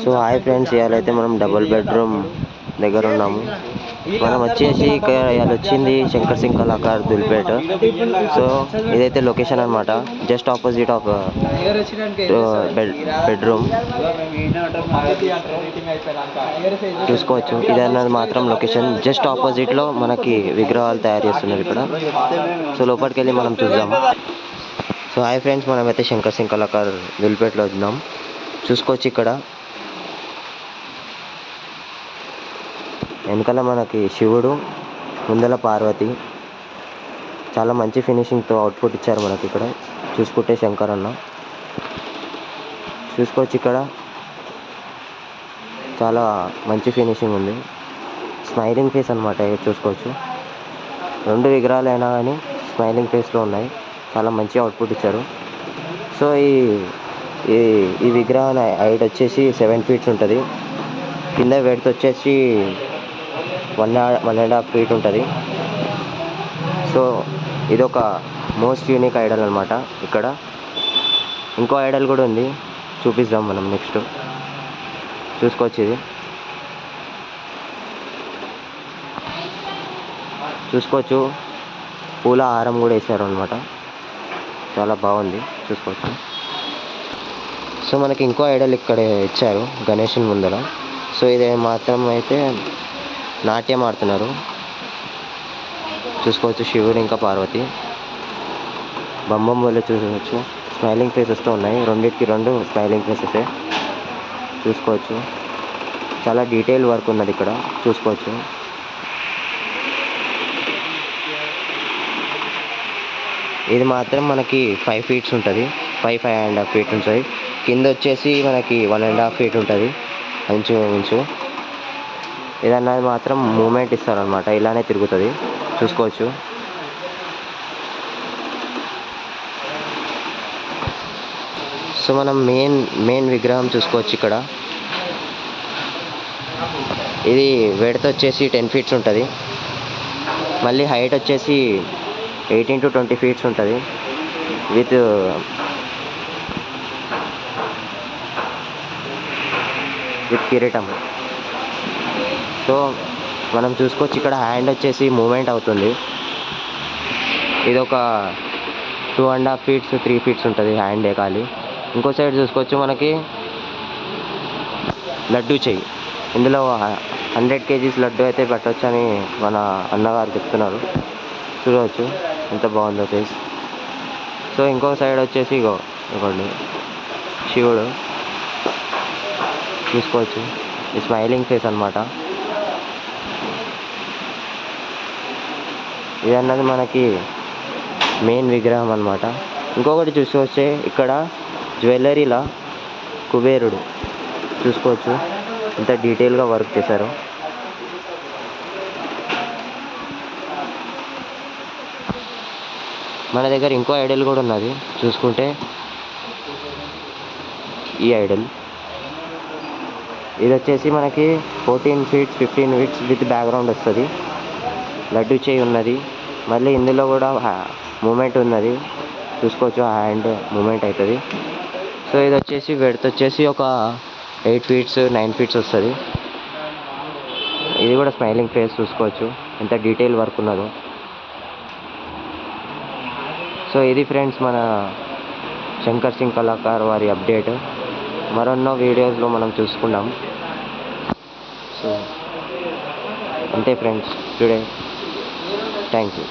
So hi friends, ఇవాళైతే మనం double bedroom దగ్గర ఉన్నాము. మనం వచ్చేసి ఇక్కడ ఇవాళ వచ్చింది శంకర్ సింగ్ కళాకార్ దుల్పేట. సో ఇదైతే లొకేషన్ అనమాట, జస్ట్ ఆపోజిట్ ఆఫ్ బెడ్రూమ్ చూసుకోవచ్చు. ఇది అన్నది మాత్రం లొకేషన్ జస్ట్ ఆపోజిట్ లో మనకి విగ్రహాలు తయారు చేస్తున్నారు ఇక్కడ. సో లోపలికి వెళ్ళి మనం చూద్దాం. సో హాయ్ ఫ్రెండ్స్, మనమైతే శంకర్ సింగ్ కళాకార్ దుల్పేటలో ఉన్నాం. చూసుకోవచ్చు ఇక్కడ వెనకాల మనకి శివుడు, ముందల పార్వతి. చాలా మంచి ఫినిషింగ్తో అవుట్పుట్ ఇచ్చారు మనకి ఇక్కడ. చూసుకుంటే శంకర్ అన్న చూసుకోవచ్చు, ఇక్కడ చాలా మంచి ఫినిషింగ్ ఉంది. స్మైలింగ్ ఫేస్ అనమాట, చూసుకోవచ్చు. రెండు విగ్రహాలు అయినా కానీ స్మైలింగ్ ఫేస్లో ఉన్నాయి. చాలా మంచి అవుట్పుట్ ఇచ్చారు. సో ఈ విగ్రహం హైట్ వచ్చేసి 7 feet ఉంటుంది. కింద వెడ్త్ వచ్చేసి 1.5 feet ఉంటుంది. సో ఇదొక మోస్ట్ యూనిక్ ఐడల్ అనమాట. ఇక్కడ ఇంకో ఐడల్ కూడా ఉంది, చూపిద్దాం మనం నెక్స్ట్. చూసుకోవచ్చు, ఇది చూసుకోవచ్చు. పూల హారం కూడా వేసారు అనమాట, చాలా బాగుంది. చూసుకోవచ్చు. సో మనకి ఇంకో ఐడల్ ఇక్కడ ఇచ్చారు గణేషన్ ముందర. సో ఇది మాత్రం అయితే నాట్యం ఆడుతున్నారు. చూసుకోవచ్చు, శివుడు ఇంకా పార్వతి బొమ్మం వల్ల చూసుకోవచ్చు. స్మైలింగ్ ఫేసెస్తో ఉన్నాయి, రెండింటికి రెండు స్మైలింగ్ ఫేసెసే. చూసుకోవచ్చు, చాలా డీటెయిల్ వర్క్ ఉన్నది ఇక్కడ. చూసుకోవచ్చు, ఇది మాత్రం మనకి 5 feet ఉంటుంది. 5.5 feet ఉంటుంది. కింద వచ్చేసి మనకి 1.5 feet ఉంటుంది ఇంచు. ఇదన్నది మాత్రం మూమెంట్ ఇస్తారనమాట, ఇలానే తిరుగుతుంది. చూసుకోవచ్చు. సో మనం మెయిన్ విగ్రహం చూసుకోవచ్చు ఇక్కడ. ఇది వెడత్ వచ్చేసి 10 feet ఉంటుంది. మళ్ళీ హైట్ వచ్చేసి 18 to 20 feet ఉంటుంది విత్ కిరీటం. సో మనం చూసుకోవచ్చు, ఇక్కడ హ్యాండ్ వచ్చేసి మూమెంట్ అవుతుంది. ఇది ఒక 2.5 feet 3 feet ఉంటుంది హ్యాండ్ ఖాళీ. ఇంకో సైడ్ చూసుకోవచ్చు, మనకి లడ్డు చెయ్యి. ఇందులో 100 kgs లడ్డు అయితే పెట్టవచ్చు అని మన అన్నగారు చెప్తున్నారు. చూడవచ్చు ఎంత బాగుందో ఫేస్. సో ఇంకో సైడ్ వచ్చేసి ఇవ్వండి శివుడు. చూసుకోవచ్చు, ఈ స్మైలింగ్ ఫేస్ అనమాట. ఇది అన్నది మనకి మెయిన్ విగ్రహం అనమాట. ఇంకొకటి చూసుకోవచ్చే, ఇక్కడ జ్యువెలరీలా కుబేరుడు. చూసుకోవచ్చు, ఇంత డీటెయిల్గా వర్క్ చేశారు. మన దగ్గర ఇంకో ఐడల్ కూడా ఉన్నది. చూసుకుంటే ఈ ఐడల్, ఇది వచ్చేసి మనకి 14 feet 15 feet విత్ బ్యాక్గ్రౌండ్ వస్తుంది. లడ్డు చేయి ఉన్నది. మళ్ళీ ఇందులో కూడా మూమెంట్ ఉన్నది. చూసుకోవచ్చు, హ్యాండ్ మూమెంట్ అవుతుంది. సో ఇది వచ్చేసి వెడత్ వచ్చేసి ఒక 8 feet 9 feet వస్తుంది. ఇది కూడా స్మైలింగ్ ఫేస్. చూసుకోవచ్చు ఎంత డీటెయిల్ వర్క్ ఉన్నదో. సో ఇది ఫ్రెండ్స్ మన శంకర్ సింగ్ కళాకార్ వారి అప్డేట్. మరొన్నో వీడియోస్లో మనం చూసుకుందాం. సో అంతే ఫ్రెండ్స్ టుడే. Thank you.